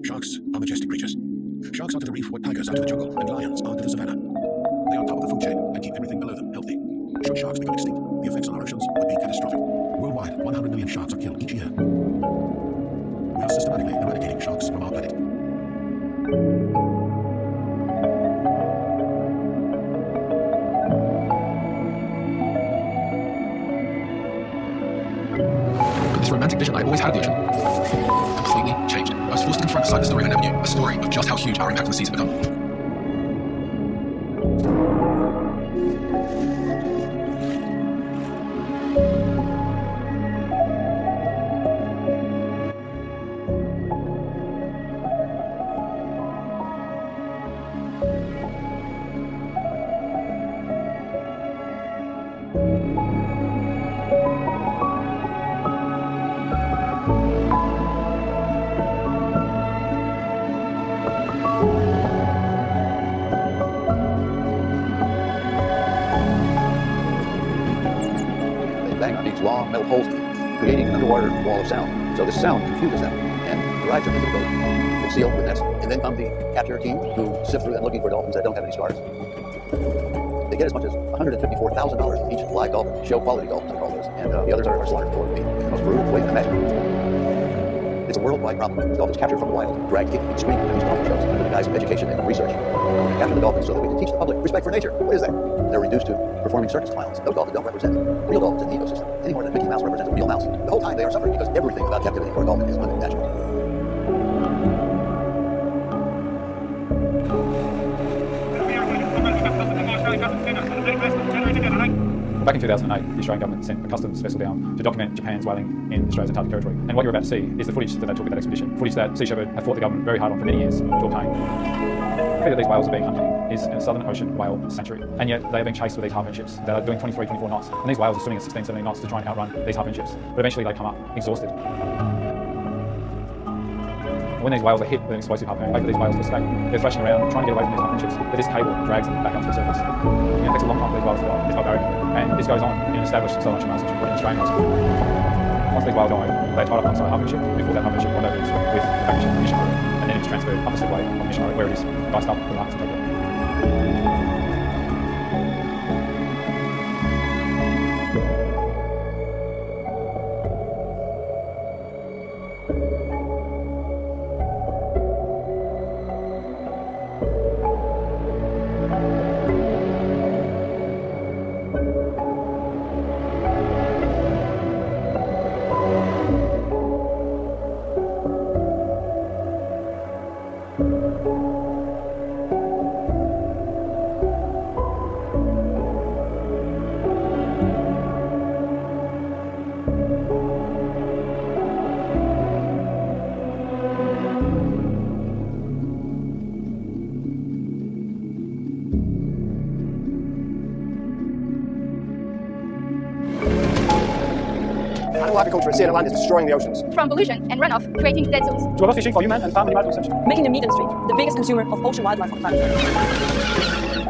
Sharks are majestic creatures. Sharks are to the reef what tigers are to the jungle, and lions are to the savannah. They are top of the food chain and keep everything below them healthy. Should sharks become extinct, the effects on our oceans would be catastrophic. Worldwide, 100 million sharks are killed each year. We are systematically eradicating sharks from our planet. This romantic vision I always had of the ocean completely changed. I was forced to confront the side of the story I never knew, a story of just how huge our impact on the seas had become. Bang on these long metal poles, creating an underwater wall of sound. So this sound confuses them and drives them into the boat, it's sealed with nets. And then come the capture team who sift through them looking for dolphins that don't have any scars. They get as much as $154,000 each live dolphin, show quality dolphins, they call those. And the others are slaughtered for meat in the most brutal way imaginable. It's a worldwide problem. Dolphins captured from the wild, dragged kicking and screaming to these dolphin shows under the guise of education and research. We capture the dolphins so that we can teach the public respect for nature. What is that? They're reduced to performing circus clowns. Those dolphins don't represent real dolphins in the ecosystem any more than Mickey Mouse represents a real mouse. The whole time they are suffering because everything about captivity for a dolphin is unnatural. Back in 2008, the Australian government sent a customs vessel down to document Japan's whaling in Australia's Antarctic territory. And what you're about to see is the footage that they took at that expedition, footage that Sea Shepherd have fought the government very hard on for many years to obtain. The area that these whales are being hunted in is in a Southern Ocean whale sanctuary, and yet they are being chased with these harpoon ships that are doing 23, 24 knots. And these whales are swimming at 16, 17 knots to try and outrun these harpoon ships. But eventually they come up exhausted. When these whales are hit with an explosive harpoon, wait for these whales to escape. They're thrashing around, trying to get away from these harpoon ships, but this cable drags them back up to the surface. It takes a long time for these whales to die, this barbaric. And this goes on in an established Southern Ocean whale sanctuary, in Australian whale sanctuary. Once these whales die, they're tied up alongside a harpoon ship before that harpoon ship rendezvous with the back ship mission road, and then it's transferred up the slipway on mission road where it is diced up for the markets to take it. Animal agriculture at Sea Land is destroying the oceans. From pollution and runoff, creating dead zones. To overfishing for human and farm animal consumption. Making the meat industry the biggest consumer of ocean wildlife on the planet.